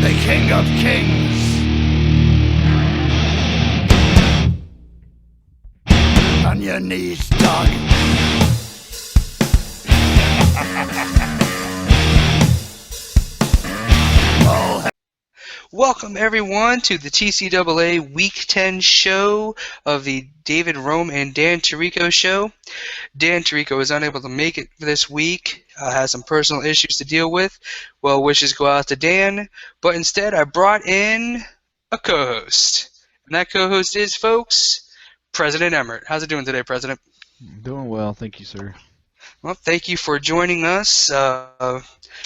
the king of kings. On your knees, dog. Welcome everyone to the TCAA Week 10 show of the David Rome and Dan Tirico show. Dan Tirico is unable to make it this week, has some personal issues to deal with. Well, wishes go out to Dan, but instead I brought in a co-host. And that co-host is, folks, President Emmertt. How's it doing today, President? Doing well, thank you, sir. Well, thank you for joining us.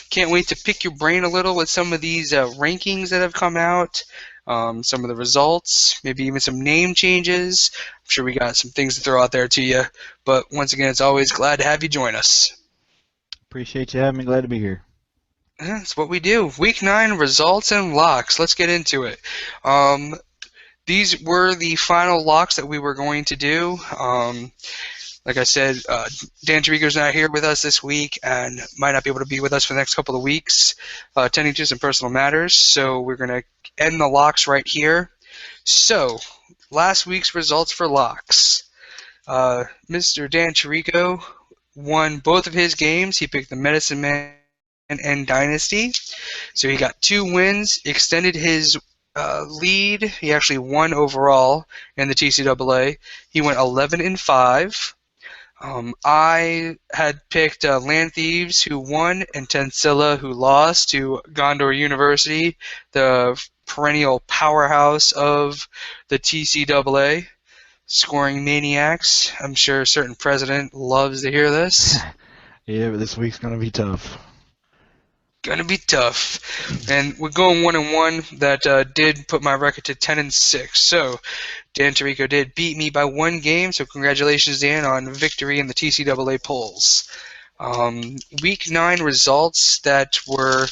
Can't wait to pick your brain a little with some of these rankings that have come out, some of the results, maybe even some name changes. I'm sure we got some things to throw out there to you. But once again, it's always glad to have you join us. Appreciate you having me. Glad to be here. That's what we do. Week 9 results and locks. Let's get into it. These were the final locks that we were going to do. Like I said, Dan Tirico's not here with us this week and might not be able to be with us for the next couple of weeks, attending to some personal matters. So we're going to end the locks right here. So, last week's results for locks. Mr. Dan Tirico won both of his games. He picked the Medicine Man and Dynasty. So he got 2 wins, extended his lead. He actually won overall in the TCAA. He went 11-5. I had picked Land Thieves, who won, and Tensilla, who lost to Gondor University, the perennial powerhouse of the TCAA, scoring maniacs. I'm sure a certain president loves to hear this. Yeah, but this week's going to be tough. Gonna be tough. And we're going 1-1. That did put my record to 10-6. So Dan Tirico did beat me by 1 game. So congratulations, Dan, on victory in the TCAA polls. Week 9 results that were,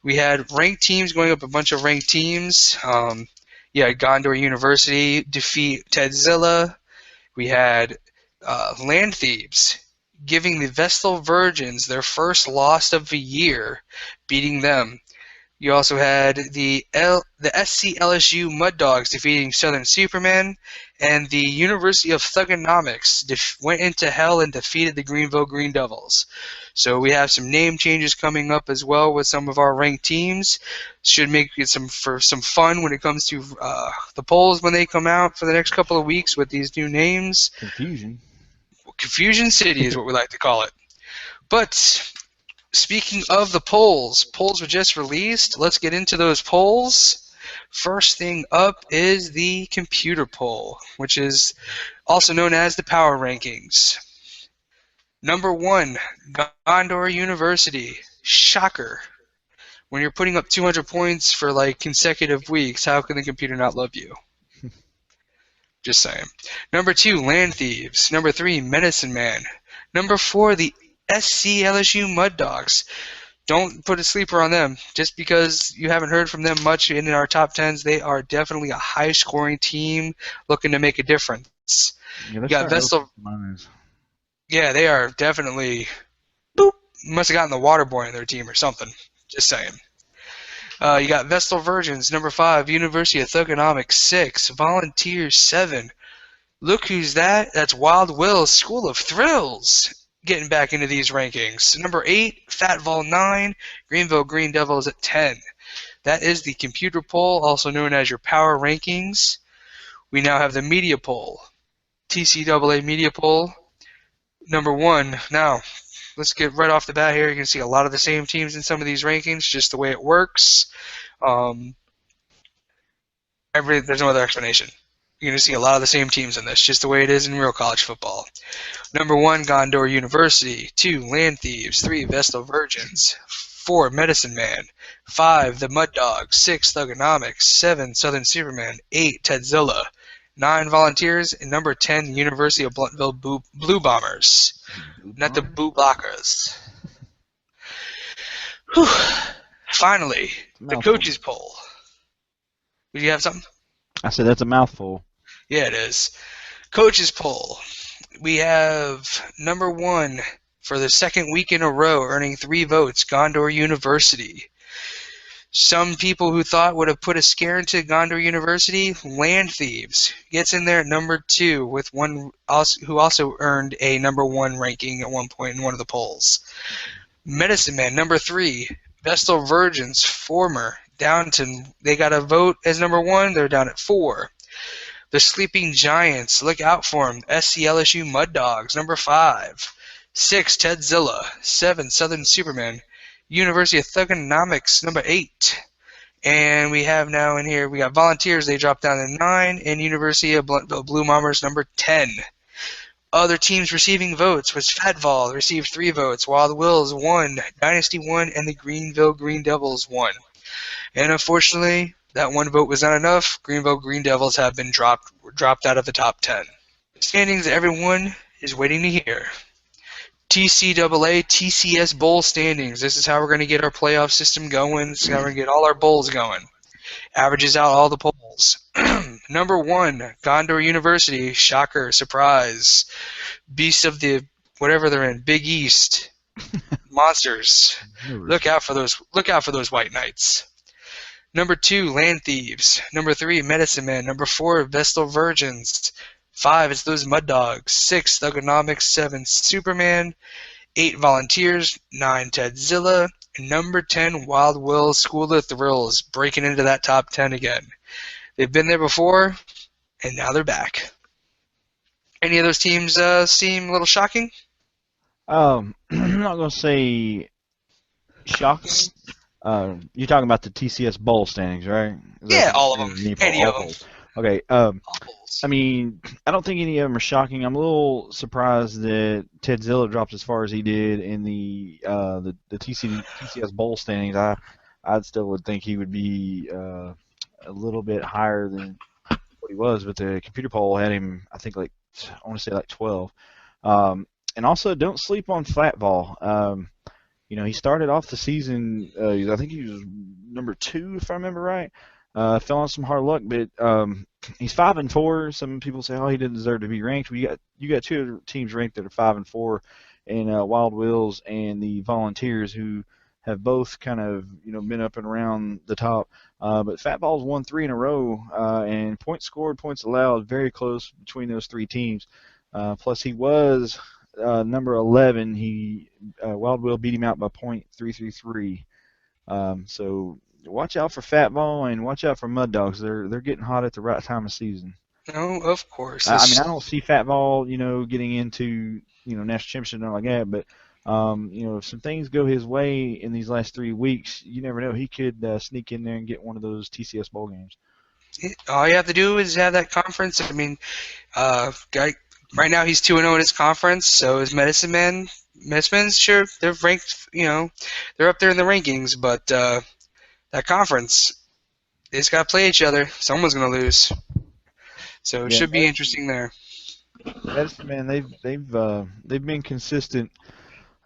we had ranked teams going up a bunch of ranked teams. Gondor University defeat Tedzilla. We had Land Thieves giving the Vestal Virgins their first loss of the year, beating them. You also had the SC LSU Mud Dogs defeating Southern Superman, and the University of Thugonomics went into hell and defeated the Greenville Green Devils. So we have some name changes coming up as well with some of our ranked teams. Should make it some fun when it comes to the polls when they come out for the next couple of weeks with these new names. Confusion City is what we like to call it. But speaking of the polls were just released. Let's get into those polls. First thing up is the computer poll, which is also known as the Power Rankings. Number 1, Gondor University. Shocker. When you're putting up 200 points for like consecutive weeks, how can the computer not love you? Just saying. Number 2, Land Thieves. Number 3, Medicine Man. Number 4, the SC LSU Mud Dogs. Don't put a sleeper on them. Just because you haven't heard from them much in our top 10s, they are definitely a high-scoring team looking to make a difference. Yeah, you got Vestal. Yeah, they are definitely. Boop. Must have gotten the water boy in their team or something. Just saying. You got Vestal Virgins, number 5, University of Thugonomics, 6, Volunteers, 7. Look who's that. That's Wild Will's School of Thrills getting back into these rankings. Number 8, Fatville, 9, Greenville Green Devils at 10. That is the computer poll, also known as your power rankings. We now have the media poll. TCAA media poll, number 1. Now, let's get right off the bat here. You can see a lot of the same teams in some of these rankings, just the way it works. There's no other explanation. You're going to see a lot of the same teams in this, just the way it is in real college football. Number 1, Gondor University. 2, Land Thieves. 3, Vestal Virgins. 4, Medicine Man. 5, the Mud Dogs. 6, Thugonomics. 7, Southern Superman. 8, Tedzilla. 9, Volunteers. And number 10, University of Blountville Blue Bombers. Not the Boo Blockers. Finally, the coaches poll. Did you have something? I said that's a mouthful. Yeah, it is. Coaches poll. We have number 1, For the second week in a row, earning 3 votes, Gondor University. Some people who thought would have put a scare into Gondor University, Land Thieves, gets in there at number 2 with one who also earned a number 1 ranking at one point in one of the polls. Medicine Man, number 3. Vestal Virgins, former Downton, they got a vote as number 1. They're down at 4. The Sleeping Giants, look out for them. SCLSU Mud Dogs, number 5. 6. Tedzilla. 7. Southern Superman. University of Thugonomics, number 8. And we have now in here, we got Volunteers, they dropped down to 9, and University of Blue Bombers, number 10. Other teams receiving votes was Fatvol, received 3 votes, Wild Wills 1, Dynasty 1, and the Greenville Green Devils 1. And unfortunately, that 1 vote was not enough. Greenville Green Devils have been dropped out of the top 10. Standings everyone is waiting to hear. TCAA, TCS Bowl standings. This is how we're going to get our playoff system going. This is how we're going to get all our bowls going. Averages out all the polls. Number 1, Gondor University. Shocker, surprise. Beasts of the whatever they're in, Big East. Monsters. Look out for those white knights. Number 2, Land Thieves. Number 3, Medicine Men. Number 4, Vestal Virgins. 5, it's those Mud Dogs. 6, Thugonomics. 7, Superman. 8, Volunteers. 9, Tedzilla. And number 10, Wild Will School of Thrills, breaking into that top 10 again. They've been there before, and now they're back. Any of those teams seem a little shocking? I'm not going to say shocking. You're talking about the TCS Bowl standings, right? Yeah, all of them. Any of them. Okay. I mean, I don't think any of them are shocking. I'm a little surprised that Tedzilla dropped as far as he did in the TCS Bowl standings. I still would think he would be a little bit higher than what he was, but the computer poll had him, I think, I want to say 12. And also, don't sleep on Fatvol. He started off the season, I think he was number 2, if I remember right. Fell on some hard luck, but he's 5-4. Some people say, he didn't deserve to be ranked. You got 2 other teams ranked that are 5-4, and Wild Wills and the Volunteers, who have both kind of been up and around the top. But Fatvol's won 3 in a row, and points scored, points allowed, very close between those 3 teams. Plus, he was number 11. Wild Will beat him out by .333. So watch out for Fatvol and watch out for Mud Dogs. They're getting hot at the right time of season. No, of course. I don't see Fatvol, getting into national championship and like that. But if some things go his way in these last 3 weeks, you never know. He could sneak in there and get one of those TCS bowl games. All you have to do is have that conference. I mean, right now he's 2-0 in his conference. So is Medicine Man. Medicine Man's sure they're ranked. They're up there in the rankings, but that conference, they just got to play each other. Someone's going to lose. So it should be interesting there. Medicine Man, they've been consistent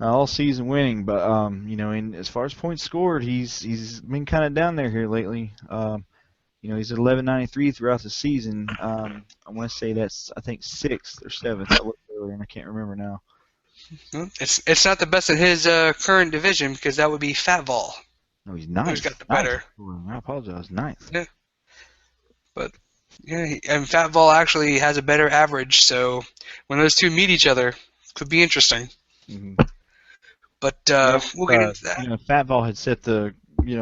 all season winning, but in as far as points scored, he's been kind of down there here lately. He's at 1193 throughout the season. I want to say that's, I think, 6th or 7th. I looked earlier and I can't remember now. It's not the best in his current division, because that would be Fatvol. No, he's 9th. Who's got the better? I apologize. 9th. Yeah. But and Fatvol actually has a better average, so when those two meet each other, it could be interesting. Mm-hmm. But we'll get into that. Fatvol had set the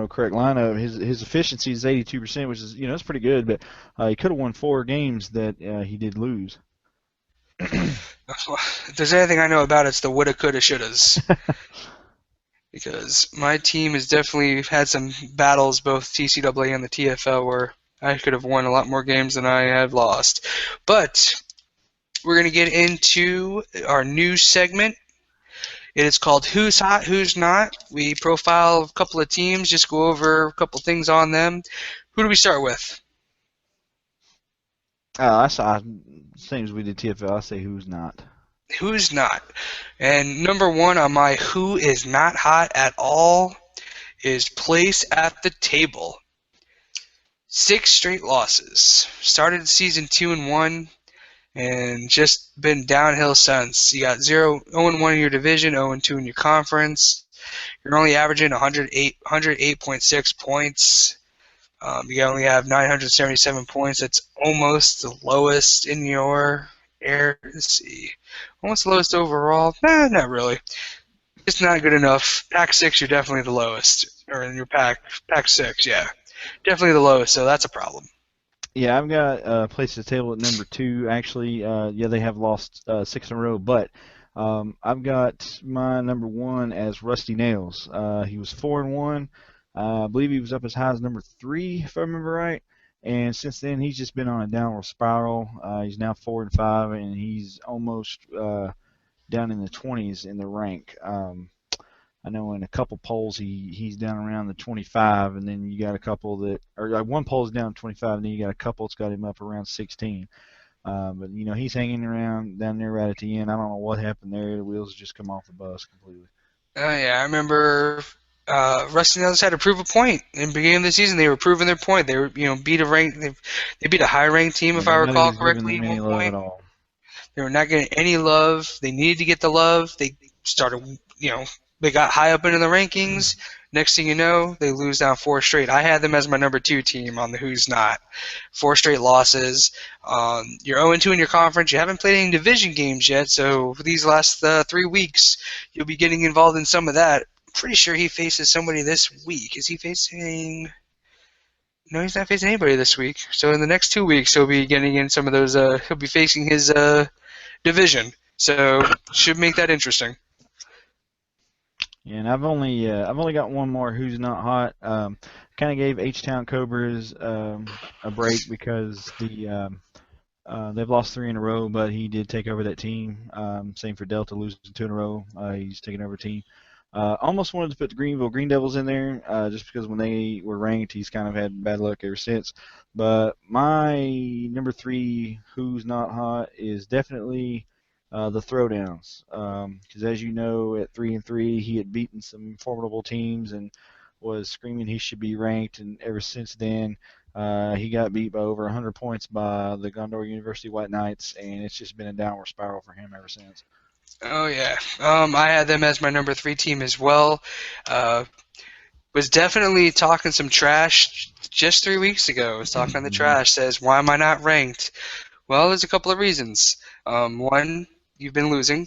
correct lineup. His efficiency is 82%, which is that's pretty good. But he could have won 4 games that he did lose. If there's anything I know about, it's the woulda, coulda, shouldas. Because my team has definitely had some battles, both TCAA and the TFL, where I could have won a lot more games than I have lost. But we're going to get into our new segment. It is called Who's Hot, Who's Not. We profile a couple of teams, just go over a couple things on them. Who do we start with? Same as we did TFL. I say who's not. Who's not? And number 1 on my who is not hot at all is Place at the Table. 6 straight losses. Started season 2-1. and just been downhill since. You got 0-1 in your division, 0-2 in your conference. You're only averaging 108.6 points. You only have 977 points. That's almost the lowest in your air. Let's see. Almost the lowest overall. Nah, not really. It's not good enough. Pack 6, you're definitely the lowest. Or in your pack 6, yeah. Definitely the lowest, so that's a problem. Yeah, I've got place at the table at number 2. Actually, yeah, they have lost 6 in a row, but I've got my number 1 as Rusty Nails. He was 4-1. I believe he was up as high as number 3, if I remember right. And since then, he's just been on a downward spiral. He's now 4-5, and he's almost down in the 20s in the rank. I know in a couple polls he's down around the 25, and then you got a couple that, or like one poll's down 25, and then you got a couple that's got him up around 16. But you know he's hanging around down there right at the end. I don't know what happened there. The wheels just come off the bus completely. Oh yeah, I remember Rusty Nails had to prove a point in the beginning of the season. They were proving their point. They were, beat they beat a high ranked team, if I recall correctly, at one point. They were not getting any love. They needed to get the love. They started, they got high up into the rankings. Next thing you know, they lose down 4 straight. I had them as my number 2 team on the Who's Not. 4 straight losses. You're 0-2 in your conference. You haven't played any division games yet, so for these last 3 weeks, you'll be getting involved in some of that. I'm pretty sure he faces somebody this week. Is he facing... No, he's not facing anybody this week. So in the next 2 weeks, he'll be getting in some of those... he'll be facing his division. So should make that interesting. Yeah, and I've only got one more Who's Not Hot. Kind of gave H-Town Cobras a break because they've lost 3 in a row, but he did take over that team. Same for Delta, losing 2 in a row. He's taking over a team. Almost wanted to put the Greenville Green Devils in there just because when they were ranked, he's kind of had bad luck ever since. But my number 3 Who's Not Hot is definitely the Throwdowns, because as you know, at 3-3, he had beaten some formidable teams and was screaming he should be ranked. And ever since then, he got beat by over 100 points by the Gondor University White Knights, and it's just been a downward spiral for him ever since. Oh yeah, I had them as my number 3 team as well. Was definitely talking some trash just 3 weeks ago. Was talking the trash. Says, why am I not ranked? Well, there's a couple of reasons. One, you've been losing.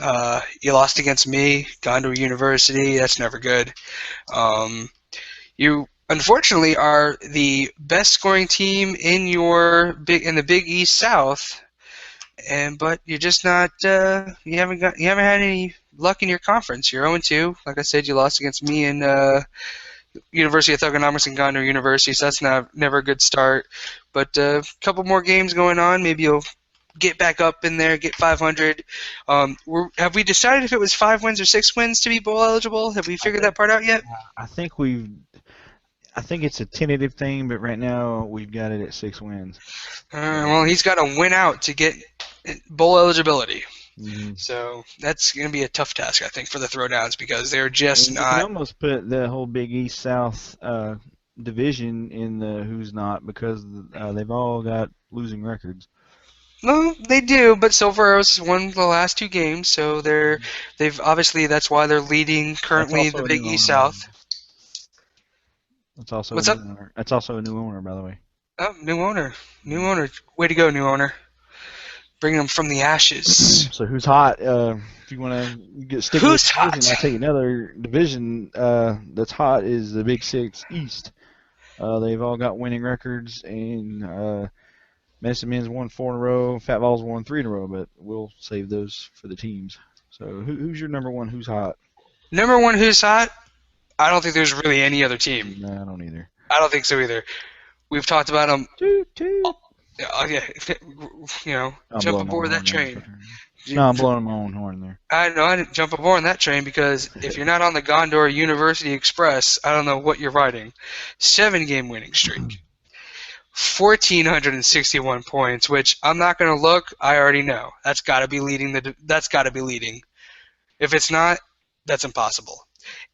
You lost against me, Gondor University. That's never good. You unfortunately are the best scoring team in the Big East South, but you're just not. You haven't had any luck in your conference. You're 0-2. Like I said, you lost against me and University of Thugonomics and Gondor University, so that's never a good start. But a couple more games going on, maybe you'll get back up in there, get 500. Have we decided if it was 5 wins or 6 wins to be bowl eligible? Have we figured that part out yet? I think it's a tentative thing, but right now we've got it at 6 wins. Well, he's got to win out to get bowl eligibility. Mm-hmm. So that's going to be a tough task, I think, for the Throwdowns because they're just not. You can almost put the whole Big East South division in the Who's Not because they've all got losing records. No, they do, but Silver Arrows won the last 2 games, so they've obviously that's why they're leading currently the Big East South. That's also What's a up? new owner. That's also a new owner, by the way. Oh, new owner. Way to go, new owner. Bringing them from the ashes. So who's hot? If you want to stick with this division, I'll tell you another division that's hot is the Big 6 East. They've all got winning records, and Medicine Men's won 4 in a row. Fat Vols won 3 in a row, but we'll save those for the teams. So who's your number 1? Who's hot? Number 1 who's hot? I don't think there's really any other team. No, I don't either. I don't think so either. We've talked about them. Jump aboard that train. No, I'm blowing my own horn there. I didn't jump aboard on that train because if you're not on the Gondor University Express, I don't know what you're riding. 7-game winning streak. 1,461 points, which I'm not going to look. I already know. That's got to be leading. If it's not, that's impossible.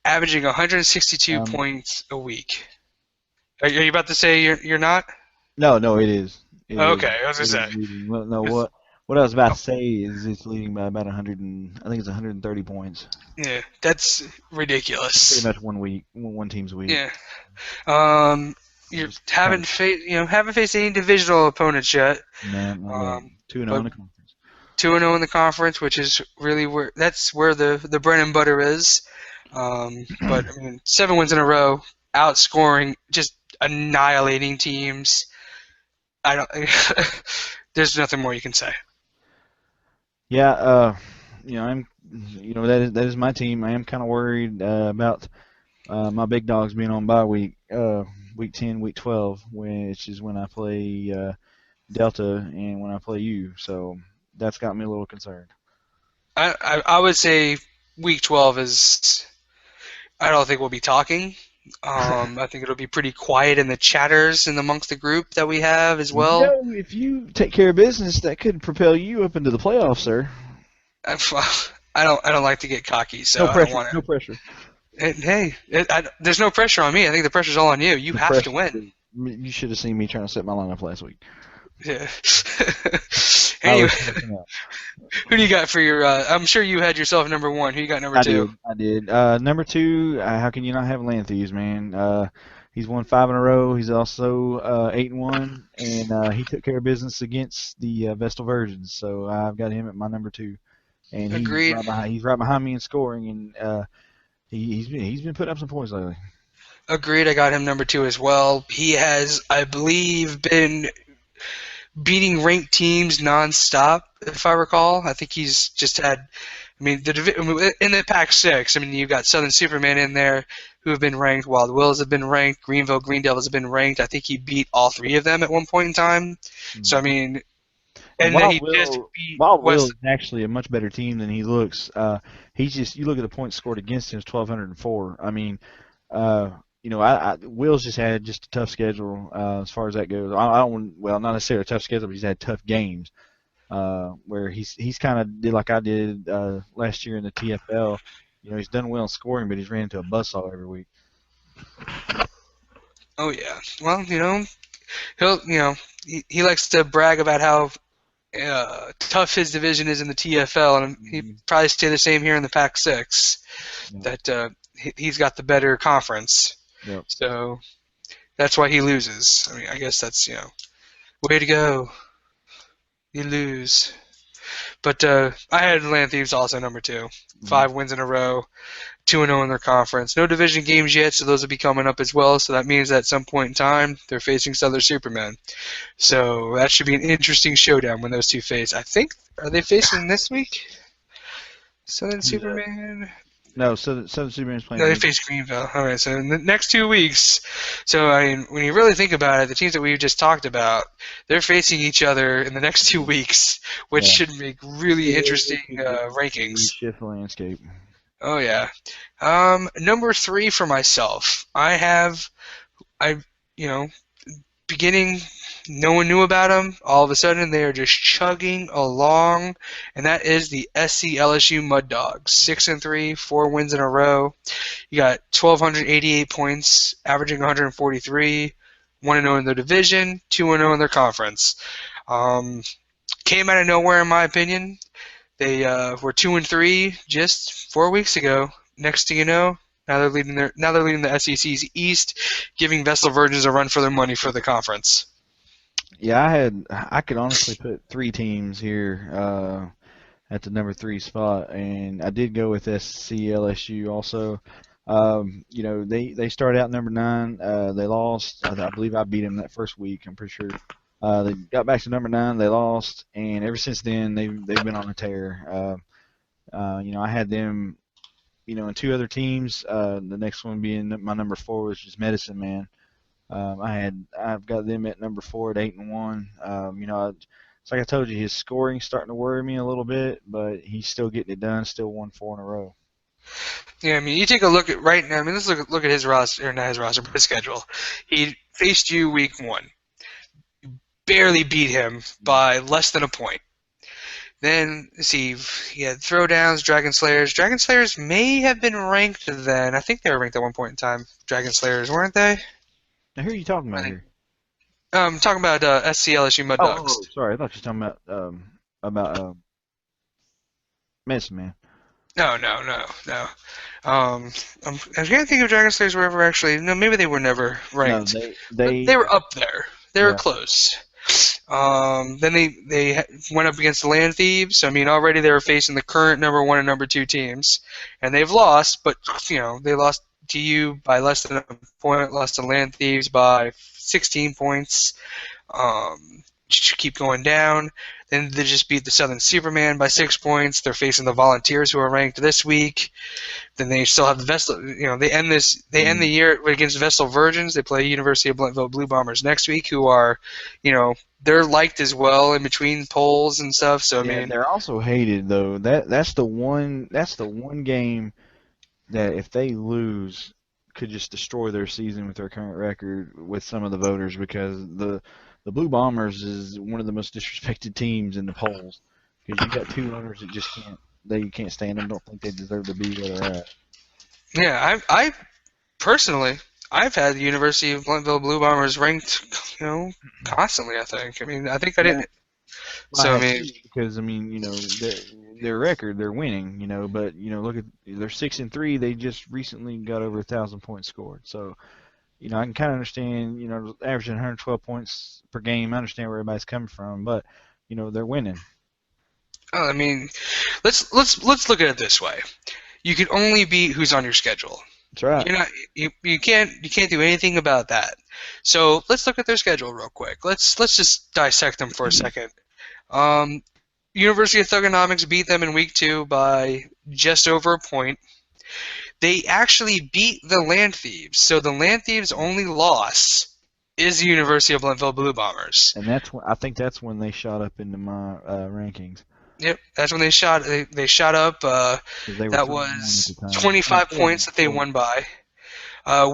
Averaging 162 points a week. Are you about to say you're not? No, it is. Okay, I was It gonna is say. leading. Well, no, 'Cause- what I was about to say is it's leading by about 100 and I think it's 130 points. Yeah, that's Pretty ridiculous. much one team's week. Yeah. Um, you Just kind haven't of haven't faced any divisional opponents yet. no, not yet. Um, 2-0 but in the conference. 2-0 in the conference, which is really where the bread and butter is. But I mean, 7 wins in a row, outscoring, just annihilating teams. I don't. There's nothing more you can say. Yeah, that is my team. I am kind of worried about my big dogs being on bye week, week 10, week 12, which is when I play Delta and when I play you. So that's got me a little concerned. I would say week 12 is. I don't think we'll be talking. I think it'll be pretty quiet in the chatters and amongst the group that we have as well. If you take care of business, that could propel you up into the playoffs, sir. I don't like to get cocky, so No I don't pressure. want No to. pressure. There's no pressure on me. I think the pressure's all on you. You No have to pressure. win. You should have seen me trying to set my lineup last week. Yeah. I Anyway, was stressing out. who do you got for your? I'm sure you had yourself number one. Who you got number I two? did. I did. Number two, how can you not have Lanthies, man? He's won 5 in a row. He's also 8-1, and he took care of business against the Vestal Virgins. So I've got him at my number two, and Agreed. he's right behind me in scoring, and he's been putting up some points lately. Agreed. I got him number two as well. He has, I believe, been beating ranked teams nonstop, if I recall. I think he's just had. I mean, in the Pac-6, I mean, you've got Southern Superman in there who have been ranked. Wild Wills have been ranked. Greenville Green Devils have been ranked. I think he beat all 3 of them at one point in time. So, I mean, and then he just beat Wild Will West. is actually a much better team than he looks. You look at the points scored against him, it's 1,204. I mean, Will's just had just a tough schedule as far as that goes. I don't well, not necessarily a tough schedule, but he's had tough games. Where he's kind of did like I did last year in the TFL. He's done well in scoring, but he's ran into a buzzsaw every week. Oh yeah. Well, he likes to brag about how tough his division is in the TFL, and he'd probably say the same here in the Pac-6. Yeah. That he's got the better conference. Yep. So that's why he loses. I mean, I guess that's way to go. You lose. But I had Land Thieves also number 2. 5 wins in a row, 2-0 in their conference. No division games yet, so those will be coming up as well. So that means that at some point in time, they're facing Southern Superman. So that should be an interesting showdown when those two face. I think, are they facing this week? Southern Superman? No, Southern Superman's playing. No, they face Greenville. All right, so in the next 2 weeks, so I mean, when you really think about it, the teams that we've just talked about, they're facing each other in the next 2 weeks, which should make really interesting rankings. Shift landscape. Oh yeah. Number 3 for myself. Beginning, no one knew about them. All of a sudden, they are just chugging along, and that is the SC LSU Mud Dogs. 6-3, 4 wins in a row. You got 1,288 points, averaging 143. 1-0 in their division, 2-0 in their conference. Came out of nowhere, in my opinion. They were 2-3 just 4 weeks ago. Next thing you know, now they're leading the SEC's East, giving Vestal Virgins a run for their money for the conference. Yeah, I could honestly put 3 teams here at the number 3 spot, and I did go with SCLSU also. They started out number 9. They lost. I believe I beat them that first week. I'm pretty sure. They got back to number 9. They lost, and ever since then they've been on a tear. I had them, and 2 other teams. The next one being my number 4, which is Medicine Man. I've got them at number 4 at 8-1. It's like I told you, his scoring's starting to worry me a little bit, but he's still getting it done. Still won 4 in a row. Yeah, I mean, you take a look at right now. I mean, let's look at his roster, or not his roster, but his schedule. He faced you week 1. You barely beat him by less than a point. Then, let's see, he had Throwdowns, Dragon Slayers. Dragon Slayers may have been ranked then. I think they were ranked at one point in time. Dragon Slayers, weren't they? Now, who are you talking about here? Talking about SC LSU Mud Dogs. Oh, sorry. I thought you were talking about Medicine Man. No, no, no, no. I can't think if Dragon Slayers were ever actually. No, maybe they were never No, ranked, they but they they were up there. They were yeah. close. Then they went up against the Land Thieves. I mean, already they were facing the current number 1 and number 2 teams, and they've lost. But they lost to you by less than a point. Lost to Land Thieves by 16 points. Just keep going down. Then they just beat the Southern Superman by 6 points. They're facing the Volunteers, who are ranked this week. Then they still have the Vestal. They end this. They end the year against Vestal Virgins. They play University of Blentville Blue Bombers next week, who are, they're liked as well in between polls and stuff. So I mean, they're also hated though. That's the one game that if they lose could just destroy their season with their current record with some of the voters, because the Blue Bombers is one of the most disrespected teams in the polls, because you got two owners that just can't stand them. Don't think they deserve to be where they're at. yeah, I personally, I've had the University of Blentville Blue Bombers ranked, constantly. I think I didn't. So I mean, because their record, they're winning, but look at, they're 6-3. They just recently got over 1,000 points scored. So I can kind of understand, averaging 112 points per game. I understand where everybody's coming from, but they're winning. I mean, let's look at it this way. You can only beat who's on your schedule. That's right. You're not you can't do anything about that. So let's look at their schedule real quick. Let's just dissect them for a second. University of Thugonomics beat them in week 2 by just over a point. They actually beat the Land Thieves. So the Land Thieves' only loss is the University of Blentville Blue Bombers. And I think that's when they shot up into my rankings. Yep, that's when they shot up. That was 25 points that they won by.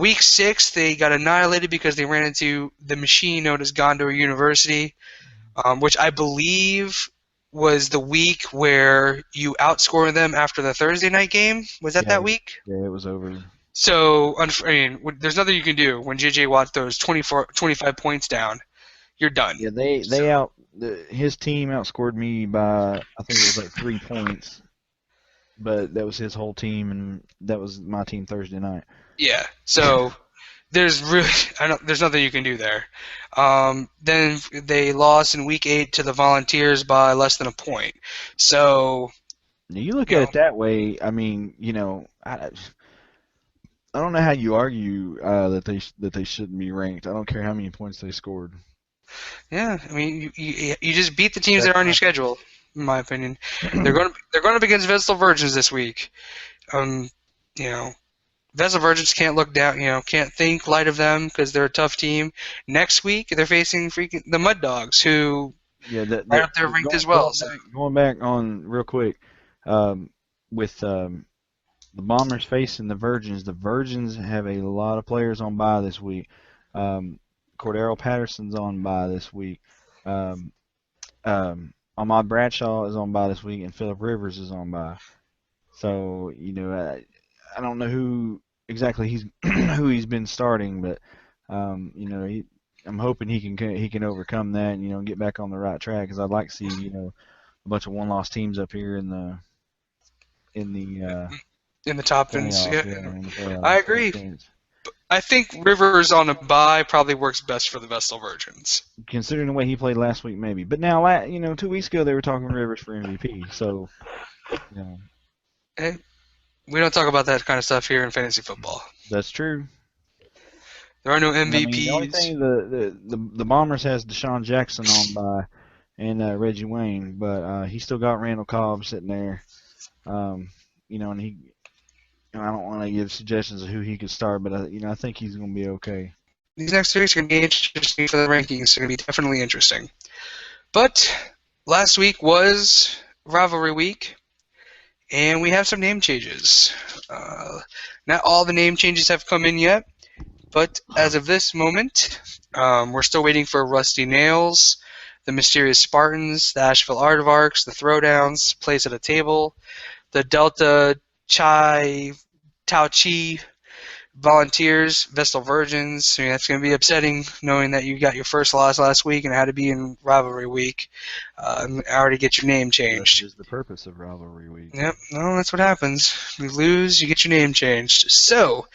Week 6, they got annihilated because they ran into the machine known as Gondor University, which I believe was the week where you outscored them after the Thursday night game. Was that week? Yeah, it was over. So, there's nothing you can do when J.J. Watt throws 25 points down. You're done. Yeah, his team outscored me by, I think it was like 3 points, but that was his whole team, and that was my team Thursday night. Yeah, so there's nothing you can do there. Then they lost in week 8 to the Volunteers by less than a point. So you look at it that way. I mean, I don't know how you argue that they shouldn't be ranked. I don't care how many points they scored. Yeah, I mean, you just beat the teams that are on your schedule, in my opinion. They're going up against Vestal Virgins this week. Vestal Virgins can't look down, can't think light of them because they're a tough team. Next week, they're facing the Mud Dogs, who right up there ranked as well. Going back on real quick, with the Bombers facing the Virgins have a lot of players on bye this week. Cordero Patterson's on bye this week. Ahmad Bradshaw is on bye this week, and Phillip Rivers is on bye. So I don't know who exactly he's been starting, but I'm hoping he can overcome that and get back on the right track, because I'd like to see a bunch of one-loss teams up here in the top ends. Yeah. I agree. I think Rivers on a bye probably works best for the Vestal Virgins. Considering the way he played last week, maybe. But now, 2 weeks ago they were talking Rivers for MVP. So, Hey, we don't talk about that kind of stuff here in fantasy football. That's true. There are no MVPs. The only thing, the Bombers has Deshaun Jackson on bye and Reggie Wayne, but he still got Randall Cobb sitting there. And he. I don't want to give suggestions of who he could start, but I think he's going to be okay. These next 2 weeks are going to be interesting for the rankings. It's going to be definitely interesting. But last week was rivalry week, and we have some name changes. Not all the name changes have come in yet, but as of this moment, we're still waiting for Rusty Nails, the Mysterious Spartans, the Asheville Aardvarks, the Throwdowns, Place at a Table, the Delta Chai Tao Chi, Volunteers, Vestal Virgins. I mean, that's going to be upsetting knowing that you got your first loss last week and had to be in rivalry week. And already get your name That changed. is the purpose of rivalry week. Yep, no, that's what happens. You lose, you get your name changed. So,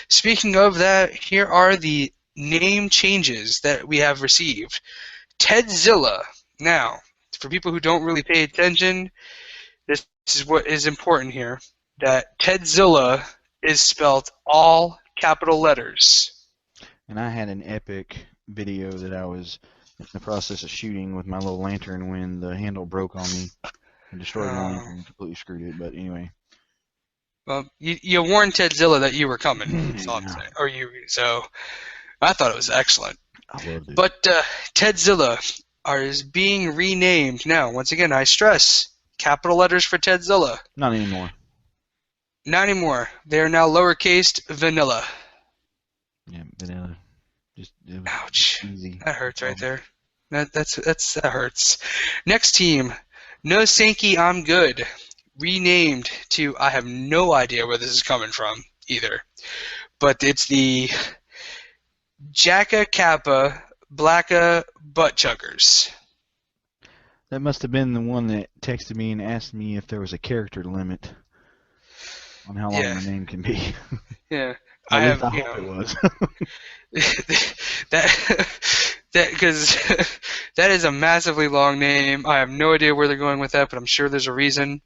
speaking of that, here are the name changes that we have received. Tedzilla. Now, for people who don't really pay attention, this is what is important here. That Tedzilla is spelled all capital letters. And I had an epic video that I was in the process of shooting with my little lantern when the handle broke on me and destroyed my lantern and completely screwed it. But anyway. Well, you warned Tedzilla that you were coming. So I thought it was excellent. I loved it. But Tedzilla is being renamed now. Once again, I stress capital letters for Tedzilla. Not anymore. Not anymore. They are now lowercase vanilla. Yeah, vanilla. Just Ouch. easy. That hurts right there. That hurts. Next team, No Sankey, I'm Good. Renamed to, I have no idea where this is coming from either. But it's the Jacka Kappa Blacka Butt Chuggers. That must have been the one that texted me and asked me if there was a character limit on how long Yeah. the name can be. Yeah. At least I hope it was. Because that is a massively long name. I have no idea where they're going with that, but I'm sure there's a reason.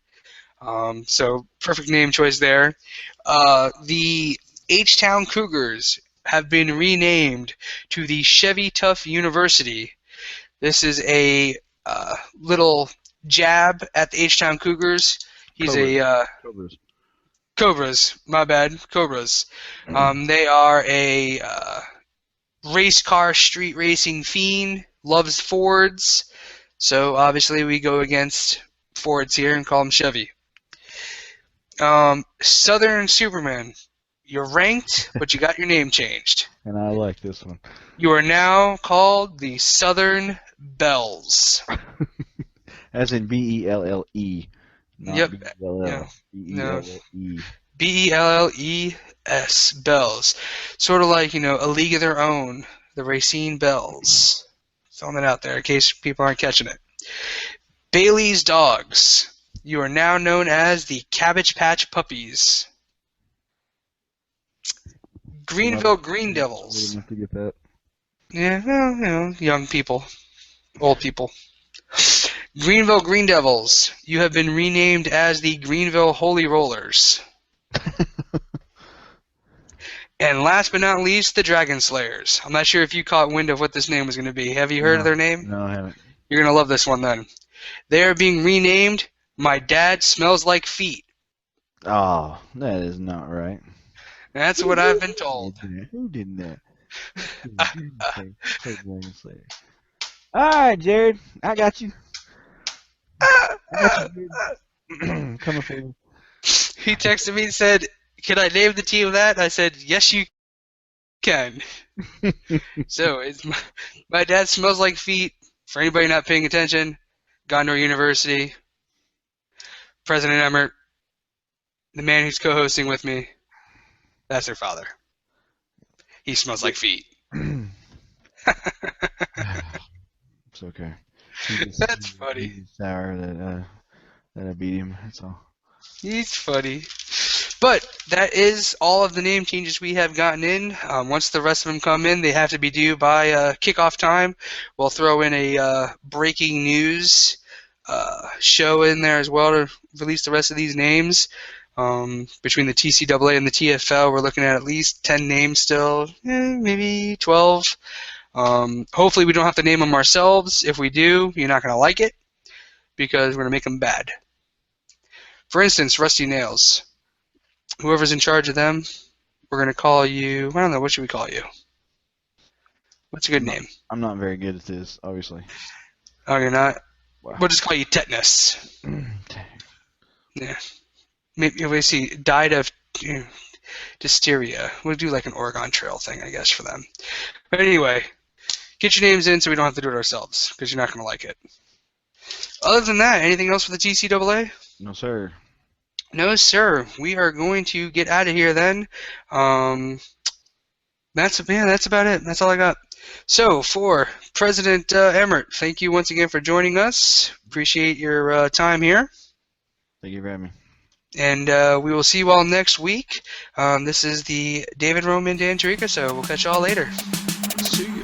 So perfect name choice there. The H-Town Cougars have been renamed to the Chevy Tough University. This is a little jab at the H-Town Cougars. He's Cobras. Cobras, my bad, Cobras. They are a race car street racing fiend, loves Fords, so obviously we go against Fords here and call them Chevy. Southern Superman, you're ranked, but you got your name changed. And I like this one. You are now called the Southern Bells. As in B-E-L-L-E. Not Yep. B-E-L-L. No. B-E-L-L-E. Bells. Bells. Sort of like, a league of their own. The Racine Bells. Throwing it out there in case people aren't catching it. Bailey's Dogs. You are now known as the Cabbage Patch Puppies. Greenville Green Devils. Old enough to get that. Yeah, well, young people. Old people. Greenville Green Devils. You have been renamed as the Greenville Holy Rollers. And last but not least, the Dragon Slayers. I'm not sure if you caught wind of what this name was going to be. Have you heard of their name? No, I haven't. You're going to love this one then. They are being renamed My Dad Smells Like Feet. Oh, that is not right. That's what I've been told. Who did that? All right, Jared. I got you. Coming for you. He texted me and said, "Can I name the team that?" I said, "Yes, you can." So it's my Dad Smells Like Feet. For anybody not paying attention, Gondor University, President Emmertt, the man who's co-hosting with me, that's their father. He smells like feet. It's okay. That's funny. He's sour that I beat him. That's all. He's funny. But that is all of the name changes we have gotten in. Once the rest of them come in, they have to be due by kickoff time. We'll throw in a breaking news show in there as well to release the rest of these names. Between the TCAA and the TFL, we're looking at least 10 names still, maybe 12. Hopefully we don't have to name them ourselves. If we do, you're not going to like it because we're going to make them bad. For instance, Rusty Nails. Whoever's in charge of them, we're going to call you, I don't know, what should we call you? What's a good name? I'm not very good at this, obviously. Oh, you're not? Wow. We'll just call you Tetanus. Yeah. Maybe we see died of dysteria. We'll do like an Oregon Trail thing, I guess, for them. But anyway, get your names in so we don't have to do it ourselves because you're not going to like it. Other than that, anything else for the TCAA? No, sir. No, sir. We are going to get out of here then. That's about it. That's all I got. So, for President Emmertt, thank you once again for joining us. Appreciate your time here. Thank you for having me. And we will see you all next week. This is the David Roman Dan Tirico, so we'll catch you all later. See you.